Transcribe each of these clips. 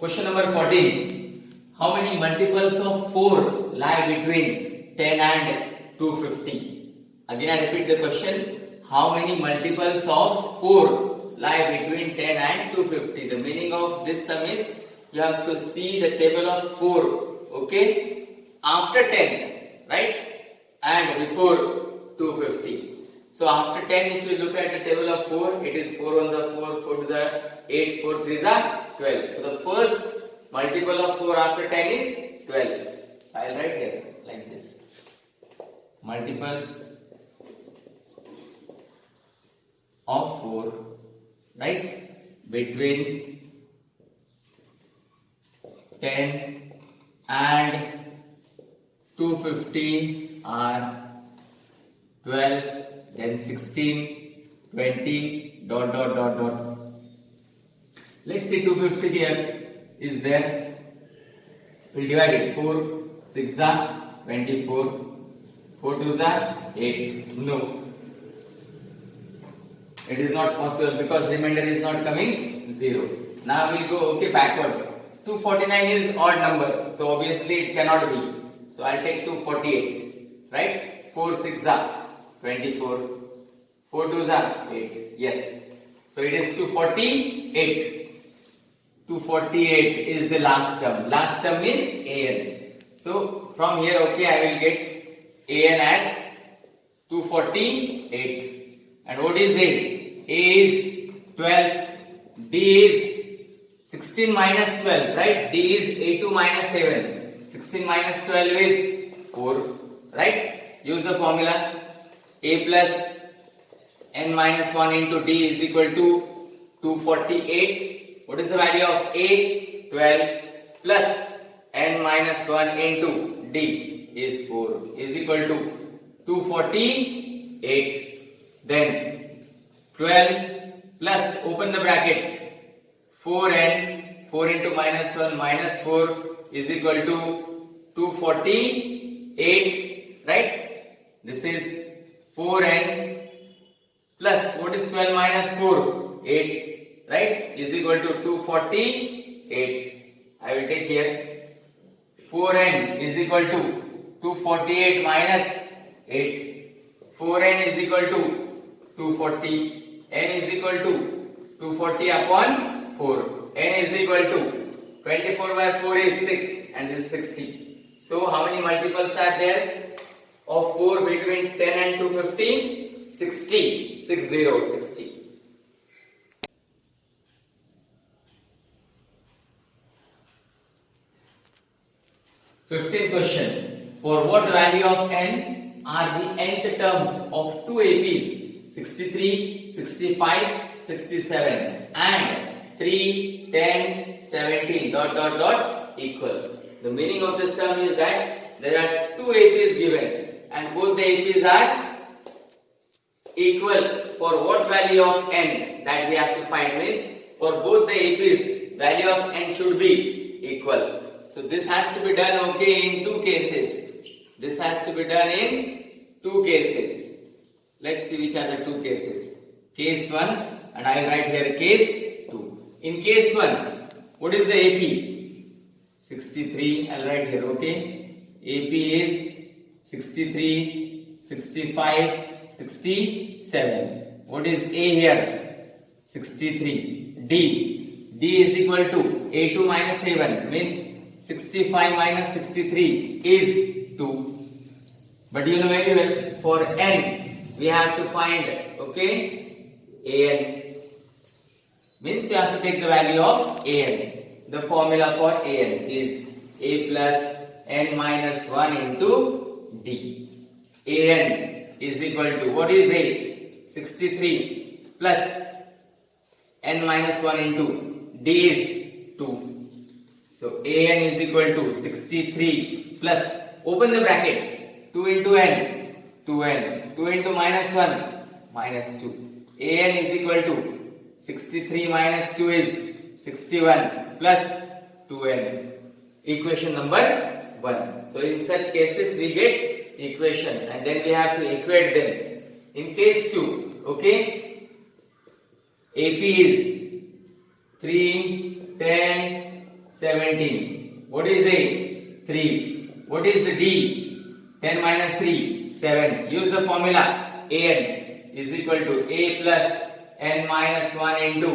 Question number 14. How many multiples of 4 lie between 10 and 250? Again I repeat the question. How many multiples of 4 lie between 10 and 250? The meaning of this sum is you have to see the table of 4, okay, after 10, right, and before 250. So after 10, if you look at the table of 4, it is 4 ones are 4, 4 twos are 8, 4 threes are 12. So the first multiple of 4 after 10 is 12. So I will write here like this. Multiples of 4, right, between 10 and 250 are 12, then 16, 20, dot dot dot dot. Let's see 250 here is there. We'll divide it. 4 6 are 24, 4 2s are 8. No, it is not possible because remainder is not coming 0. Now we'll go backwards. 249 is odd number, so obviously it cannot be. So I'll take 248, right? 4 6 are 24, 4 2s are 8. Yes, so it is 248. 248 is the last term. Last term is an. So from here, I will get an as 248. And what is A? A is 12. D is 16 minus 12, right? D is A2 minus 7. 16 minus 12 is 4, right? Use the formula. A plus n minus 1 into D is equal to 248. What is the value of A? 12 plus n minus 1 into D is 4 is equal to 248. Then 12 plus, open the bracket, 4n, 4 into minus 1 minus 4 is equal to 248, right? This is 4n plus, what is 12 minus 4? 8, right, is equal to 248. I will take here 4n is equal to 248 minus 8. 4n is equal to 240. N is equal to 240 upon 4. N is equal to 24 by 4 is 6 and this is 60. So how many multiples are there of 4 between 10 and 250? 60. 60. 15th question. For what value of n are the nth terms of two APs 63, 65, 67 and 3, 10, 17 dot dot dot equal? The meaning of this sum is that there are two APs given and both the APs are equal. For what value of n that we have to find means for both the APs value of n should be equal. So this has to be done in two cases. This has to be done in two cases. Let's see which are the two cases. Case 1 and I will write here case 2. In case 1, what is the AP? 63, I will write here, AP is 63, 65, 67. What is A here? 63. D is equal to A2 minus 7 means 65 minus 63 is 2. But you know very well, for n we have to find an. Means you have to take the value of an. The formula for an is A plus n minus 1 into D. An is equal to, what is A? 63 plus n minus 1 into D is 2. So an is equal to 63 plus, open the bracket, 2 into n, 2n, 2 into minus 1, minus 2. An is equal to 63 minus 2 is 61 plus 2n. Equation number 1. So in such cases we get equations and then we have to equate them. In case 2, AP is 3, 10, 17. What is A? 3. What is D? 10 minus 3, 7. Use the formula. An is equal to A plus n minus 1 into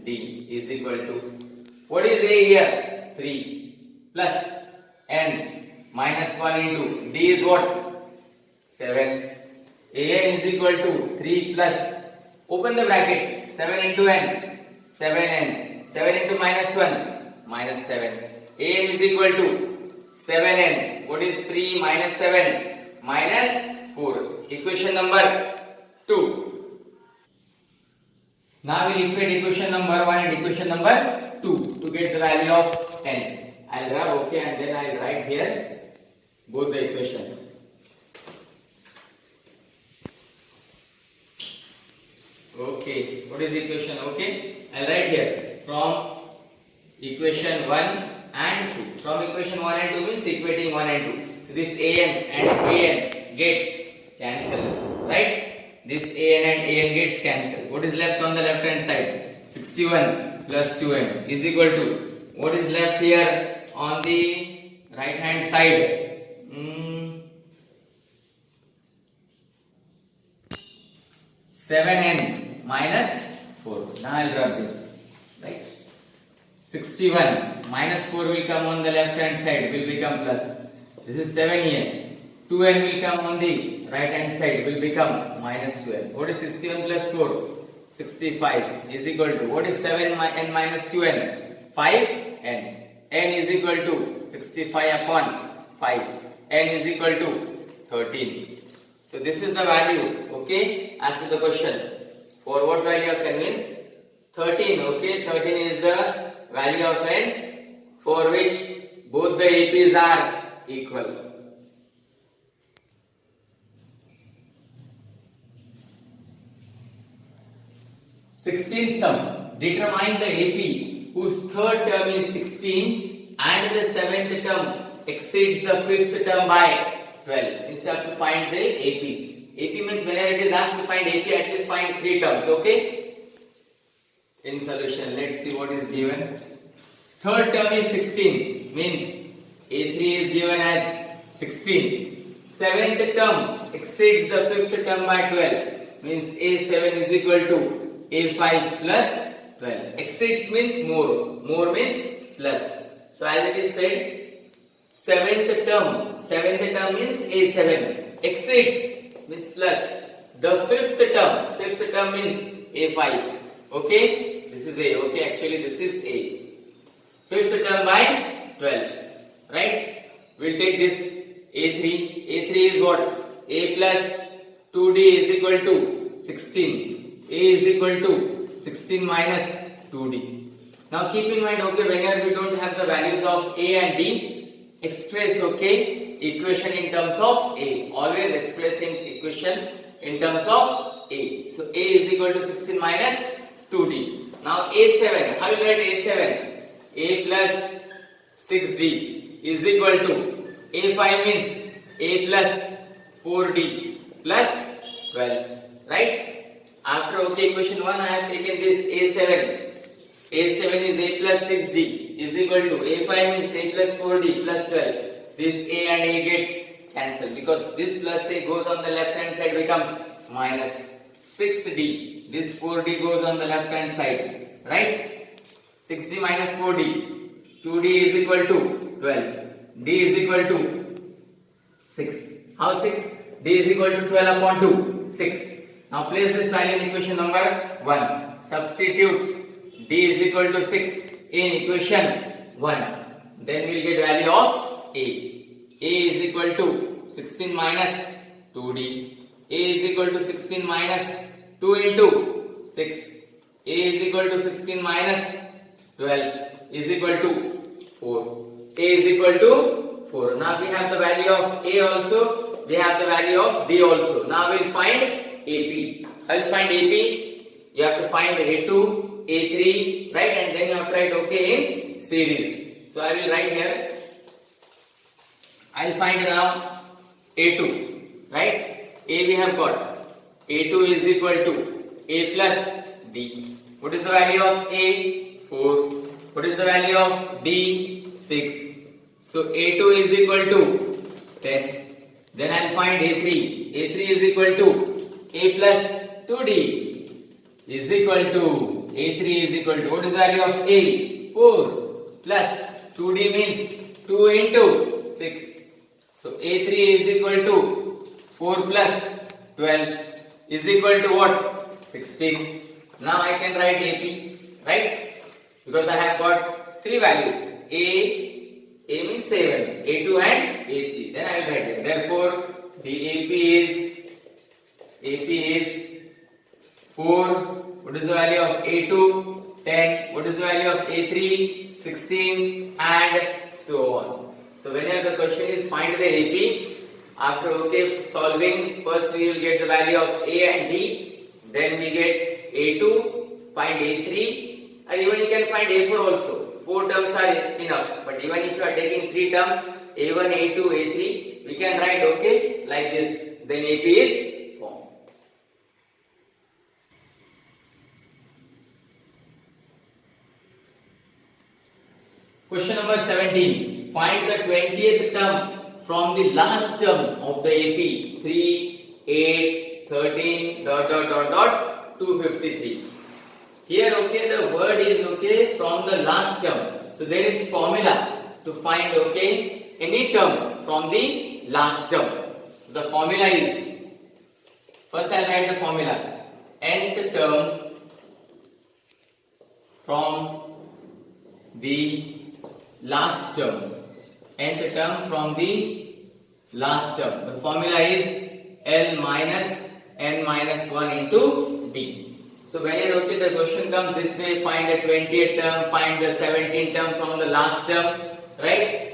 D is equal to. What is A here? 3 plus n minus 1 into D is what? 7. An is equal to 3 plus, open the bracket, 7 into n, 7n, 7 into minus 1, minus 7. An is equal to 7n. What is 3 minus 7? Minus 4. Equation number 2. Now we'll equate equation number 1 and equation number 2 to get the value of n. I'll rub OK and then I'll write here both the equations. Okay, what is equation? Okay, I'll write here from equation 1 and 2. From equation 1 and 2 means equating 1 and 2. So this an and an gets cancelled, right? This an and an gets cancelled. What is left on the left hand side? 61 plus 2n is equal to, what is left here on the right hand side? 7n minus 4. Now I'll draw this, right? 61 minus 4 will come on the left hand side, will become plus. This is 7 here. 2n will come on the right hand side, will become minus 2n. What is 61 plus 4? 65 is equal to, what is 7n minus 2n? 5n. n is equal to 65 upon 5. n is equal to 13. So this is the value, okay, as per the question. For what value of n means? 13, okay, 13 is the value of n for which both the APs are equal. Sixteenth sum. Determine the AP whose third term is 16 and the seventh term exceeds the fifth term by 12. Means you have to find the AP. AP means whenever it is asked to find AP, at least find 3 terms, okay? In solution, let's see what is given. Third term is 16, means A3 is given as 16. Seventh term exceeds the fifth term by 12, means A7 is equal to A5 plus 12. Exceeds means more, more means plus. So as it is said, seventh term means A7, exceeds means plus. The fifth term means A5. Okay, this is A. Okay, actually this is A. Fifth term by 12. Right? We'll take this A3. A3 is what? A plus 2D is equal to 16. A is equal to 16 minus 2D. Now keep in mind, okay, whenever we don't have the values of A and D, express, okay, equation in terms of A. Always expressing equation in terms of A. So A is equal to 16 minus 2D. Now A7, how you write A7? A plus 6D is equal to A5 means A plus 4D plus 12. Right? After okay, equation 1 I have taken this A7. A7 is A plus 6D is equal to A5 means A plus 4D plus 12. This A and A gets cancelled because this plus A goes on the left hand side becomes minus 6D. This 4D goes on the left hand side. Right? 6D minus 4D. 2D is equal to 12. D is equal to 6. How 6? D is equal to 12 upon 2. 6. Now place this value in equation number 1. Substitute D is equal to 6 in equation 1. Then we will get value of A. A is equal to 16 minus 2D. A is equal to 16 minus 2 into 6. A is equal to 16 minus 12 is equal to 4. A is equal to 4. Now we have the value of A also. We have the value of D also. Now we will find AP. How will find AP? You have to find A2, A3, right? And then you have to write okay in series. So I will write here. I will find now A2, right? A we have got. A2 is equal to A plus D. What is the value of A? 4. What is the value of D? 6. So A2 is equal to 10. Then I'll find A3. A3 is equal to A plus 2D is equal to A3 is equal to, what is the value of A? 4 plus 2D means 2 into 6. So A3 is equal to 4 plus 12 is equal to what? 16. Now I can write AP, right? Because I have got 3 values. A means 7, A2 and A3. Then I will write it. Therefore, the AP is 4. What is the value of A2? 10. What is the value of A3? 16, and so on. So whenever the question is find the AP, after solving, first we will get the value of A and D, then we get A2, find A3, or even you can find A4 also. 4 terms are enough, but even if you are taking 3 terms, A1, A2, A3, we can write like this, then AP is formed. Question number 17. Find the 20th term from the last term of the AP. 3, 8, 13, ... 253. Here the word is from the last term. So there is formula to find any term from the last term. So the formula is, first I write the formula. Nth term from the last term. Nth term from the last term. The formula is L minus N minus 1 into D. So whenever the question comes this way, find the 20th term, find the 17th term from the last term, right?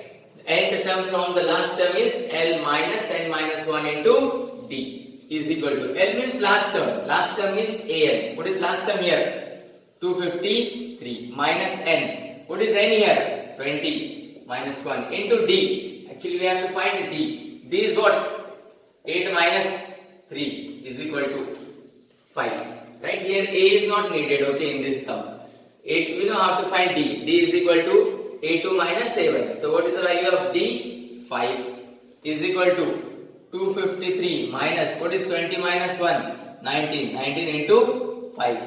Nth term from the last term is L minus N minus 1 into D is equal to, L means last term means AN. What is last term here? 253 minus N. What is N here? 20 minus 1 into D. Actually we have to find D. D is what? 8 minus 3 is equal to 5. Right, here A is not needed in this sum. 8, we know how to find D. D is equal to A2 minus A1. So what is the value of D? 5 is equal to 253 minus, what is 20 minus 1? 19. 19 into 5.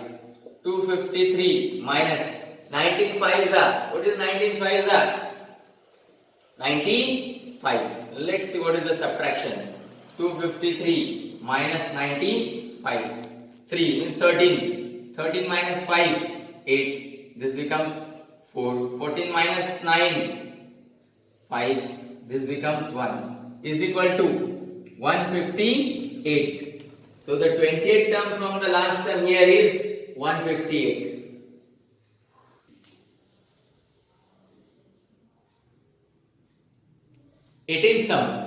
253 minus 19 5s are, what is 19 5s are? 95. Let's see what is the subtraction. 253 minus 95. 3 means 13. 13 minus 5, 8. This becomes 4. 14 minus 9, 5. This becomes 1. Is equal to 158. So the 28th term from the last term here is 158. Eighteenth sum.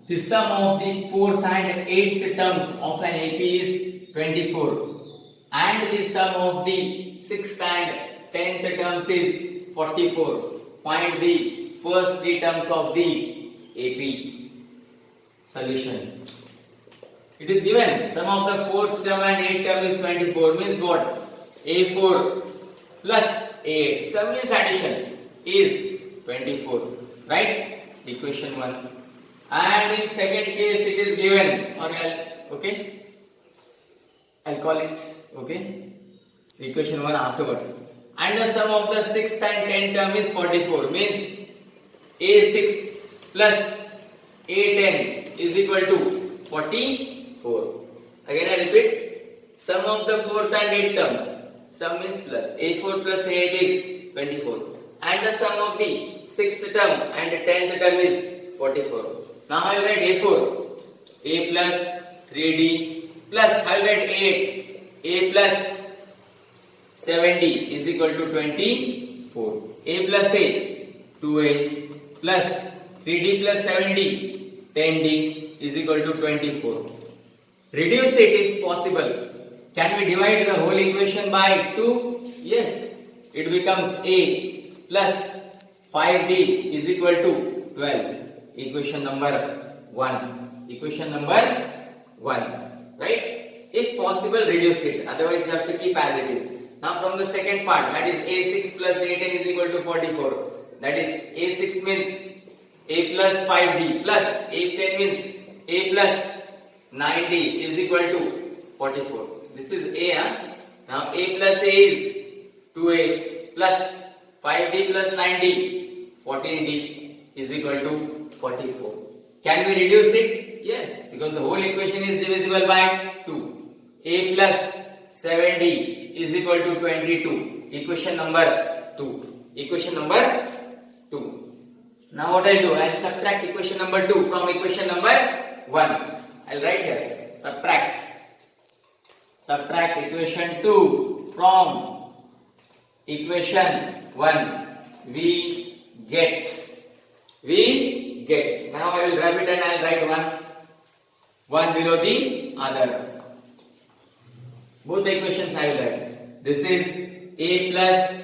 The sum of the 4th and 8th terms of an AP is 24, and the sum of the 6th and 10th terms is 44. Find the first 3 terms of the AP. Solution. It is given sum of the 4th term and 8th term is 24, means what? A4 plus A8, sum means addition, is 24, right? Equation 1. And in second case it is given, or I'll call it equation 1 afterwards. And the sum of the 6th and 10th term is 44, means A6 plus A10 is equal to 44. Again I repeat, sum of the 4th and 8th terms, sum is plus, A4 plus A8 is 24, and the sum of the 6th term and 10th term is 44. Now I will write A4, A plus 3D plus I will write A8, A plus 7D is equal to 24. A plus A, 2A plus 3D plus 7D, 10D is equal to 24. Reduce it if possible. Can we divide the whole equation by 2? Yes. It becomes A plus 5D is equal to 12. Equation number 1. Equation number 1. Right? If possible, reduce it. Otherwise, you have to keep as it is. Now from the second part, that is A6 plus A10 is equal to 44. That is A6 means A plus 5D plus A10 means A plus 9D is equal to 44. This is A. Now A plus A is 2A plus 5D plus 9D 14D is equal to 44. Can we reduce it? Yes, because the whole equation is divisible by 2. A plus 7D is equal to 22. Equation number 2. Equation number 2. Now what I'll do? I'll subtract equation number 2 from equation number 1. I'll write here. Subtract. Subtract equation 2 from equation 1. We get. Now I will rub it and I'll write one below the other. Both the equations I will write. This is A plus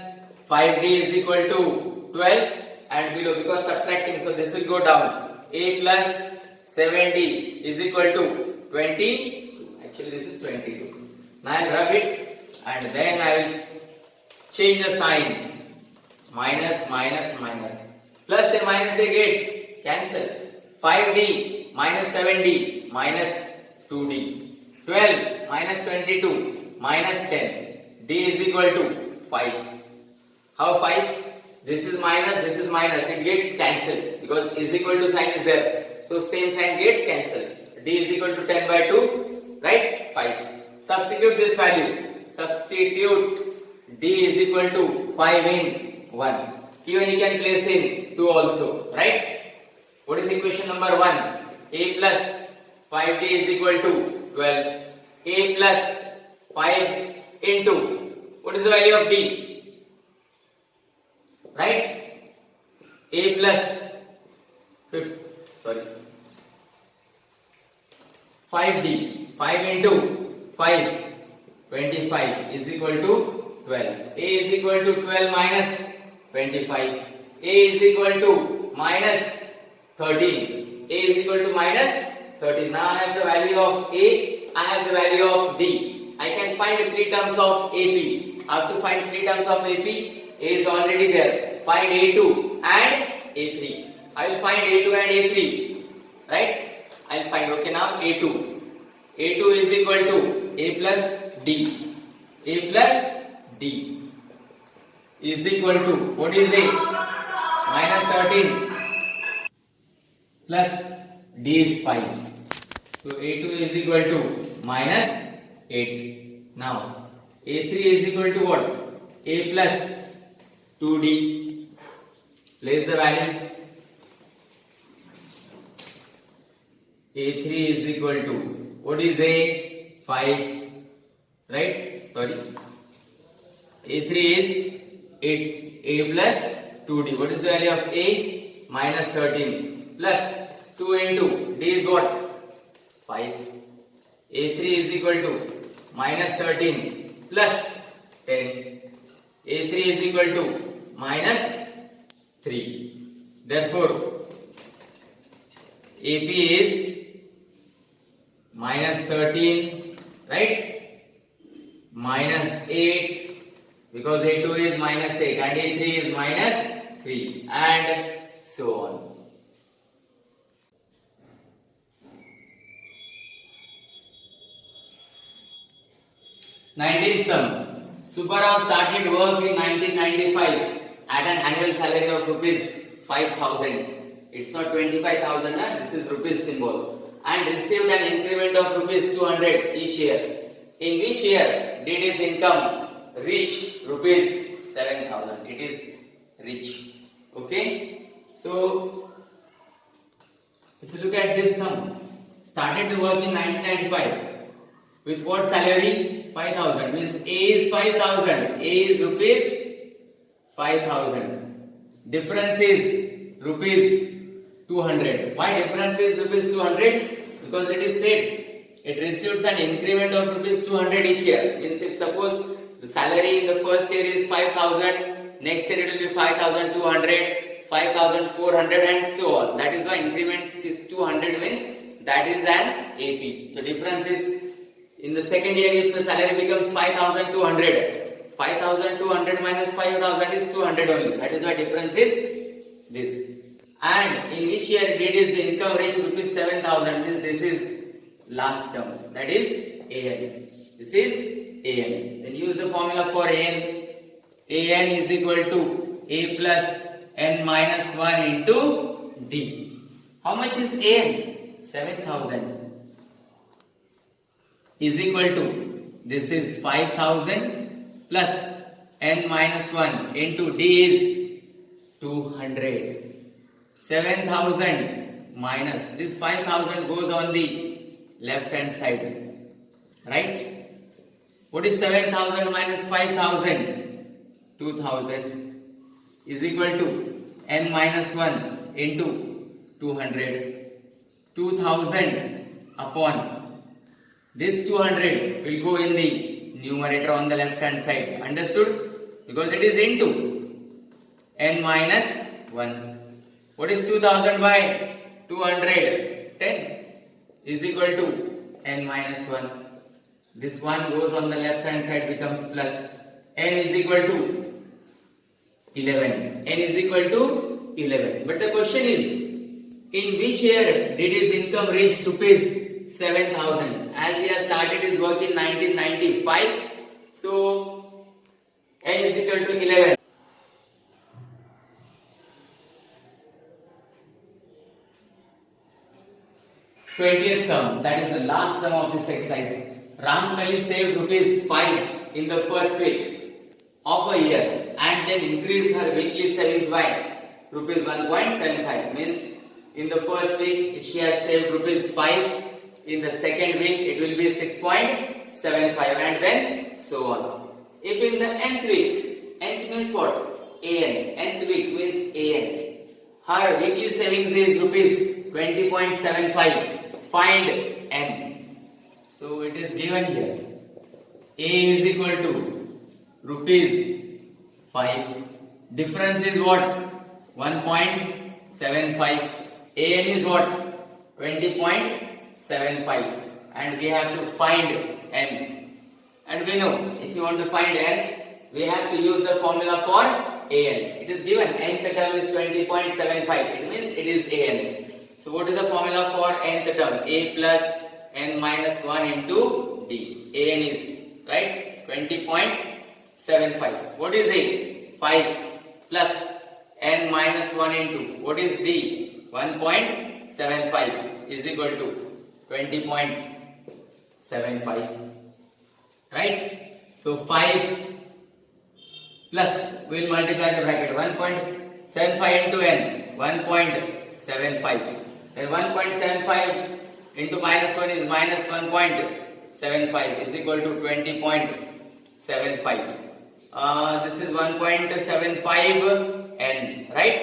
5D is equal to 12 and below, because subtracting, so this will go down. A plus 7D is equal to 20. Actually this is 22. Now I will rub it and then I will change the signs. Minus, minus, minus. Plus and minus A gets cancel. 5D minus 7D minus 2D. 12 minus 22 minus 10. D is equal to 5. How 5? This is minus, it gets cancelled because is equal to sign is there. So same sign gets cancelled. D is equal to 10 by 2, right? 5. Substitute this value. Substitute D is equal to 5 in 1. Even you can place in 2 also, right? What is equation number 1? A plus 5D is equal to 12. A plus 5 into, what is the value of D? Right? A plus 5D. 5 into 5, 25 is equal to 12. A is equal to 12 minus 25. A is equal to minus 13. A is equal to minus 13. Now I have the value of A, I have the value of D. I can find 3 terms of AP. I have to find 3 terms of AP. A is already there. Find A2 and A3. I will find A2 and A3. Right? I will find, okay, now A2. A2 is equal to A plus D. A plus D is equal to, what is A? Minus 13 plus D is 5. So A2 is equal to minus 8. Now A3 is equal to what? A plus 2D. Place the values. A3 is equal to, what is A? 5. Right? Sorry. A3 is 8. A plus 2D. What is the value of A? Minus 13. Plus 2 into D is what? 5. A3 is equal to minus 13 plus 10. A3 is equal to minus 3. Therefore, AP is minus 13, right? Minus 8, because A2 is minus 8 and A3 is minus 3, and so on. Nineteenth sum. Subbarao started work in 1995 at an annual salary of rupees 5,000. It's not 25,000, this is rupees symbol. And received an increment of rupees 200 each year. In which year did his income reach rupees 7,000? It is rich. Okay. So, if you look at this sum, started to work in 1995 with what salary? 5,000. Means A is 5,000. A is rupees 5,000. Difference is rupees 200. Why difference is rupees 200? Because it is said it receives an increment of rupees 200 each year. Means if suppose the salary in the first year is 5,000, next year it will be 5,200, 5,400 and so on. That is why increment is 200, means that is an AP. So difference is, in the second year if the salary becomes 5,200, 5200 minus 5000 is 200 only. That is why difference is this. And in which year did his income reach rupees 7000? This is last term. That is AN. This is AN. Then use the formula for AN. AN is equal to A plus N minus 1 into D. How much is AN? 7000 is equal to, this is 5000 plus N minus 1 into D is 200. 7000 minus, this 5000 goes on the left hand side, right? What is 7000 minus 5000? 2000 is equal to N minus 1 into 200. 2000 upon this 200 will go in the numerator on the left hand side. Understood? Because it is into N minus 1. What is 2000 by 200? 10 is equal to N minus 1. This 1 goes on the left hand side, becomes plus. N is equal to 11. N is equal to 11. But the question is, in which year did his income reach rupees 7000? As he has started his work in 1995. So, N is equal to 11. 20th sum, that is the last sum of this exercise. Ramkali saved rupees 5 in the first week of a year and then increased her weekly savings by rupees 1.75. Means in the first week she has saved rupees 5. In the second week it will be 6.75 and then so on. If in the nth week, nth means what? AN. Nth week means AN. Her weekly savings is rupees 20.75. Find N. So it is given here. A is equal to rupees 5. Difference is what? 1.75. AN is what? 20.75. And we have to find N. And we know if you want to find N, we have to use the formula for AN. It is given nth term is 20.75. It means it is AN. So what is the formula for nth term? A plus N minus 1 into D. AN is, right? 20.75. What is A? 5 plus N minus 1 into, what is D? 1.75 is equal to 20.75. Right? So 5 plus, we will multiply the bracket, 1.75 into N, 1.75. Then 1.75 into minus 1 is minus 1.75 is equal to 20.75. This is 1.75 N, right?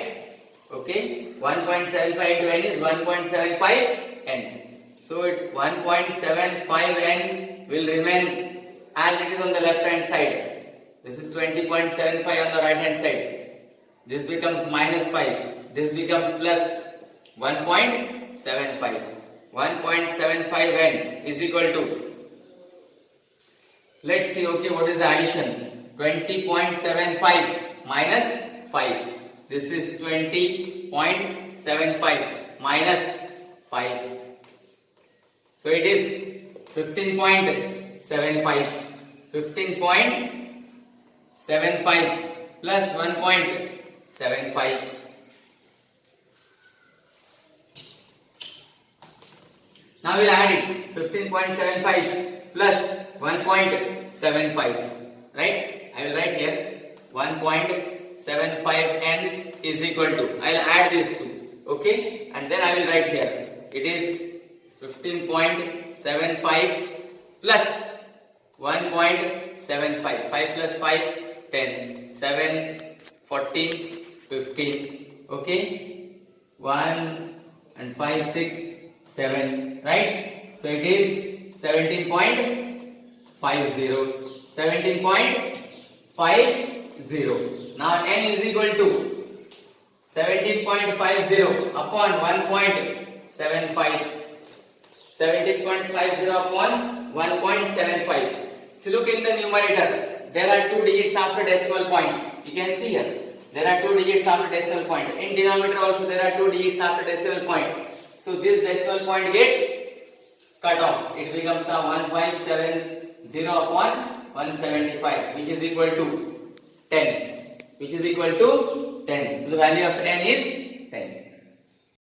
Okay, 1.75 into N is 1.75 N. So 1.75 N will remain as it is on the left hand side. This is 20.75 on the right hand side. This becomes minus 5. This becomes plus 1.75. 1.75 N is equal to, let's see, okay, what is the addition? 20.75 minus 5. This is 20.75 minus 5. So it is 15.75. 15.75 plus 1.75. Now we'll add it. 15.75 plus 1.75. Right? I will write here 1.75 N is equal to, I will add these two. Okay? And then I will write here. It is 15.75 plus 1.75. 5 plus 5, 10. 7, 14, 15. Okay? 1 and 5, 6, 7. Right? So it is 17.50. 17.50. Now N is equal to 17.50 upon 1.75. 17.50 upon 1.75. If you look in the numerator, there are 2 digits after decimal point. You can see here. There are 2 digits after decimal point. In denominator also there are 2 digits after decimal point. So this decimal point gets cut off. It becomes a 1570 upon 175, which is equal to 10. Which is equal to 10. So the value of n is 10.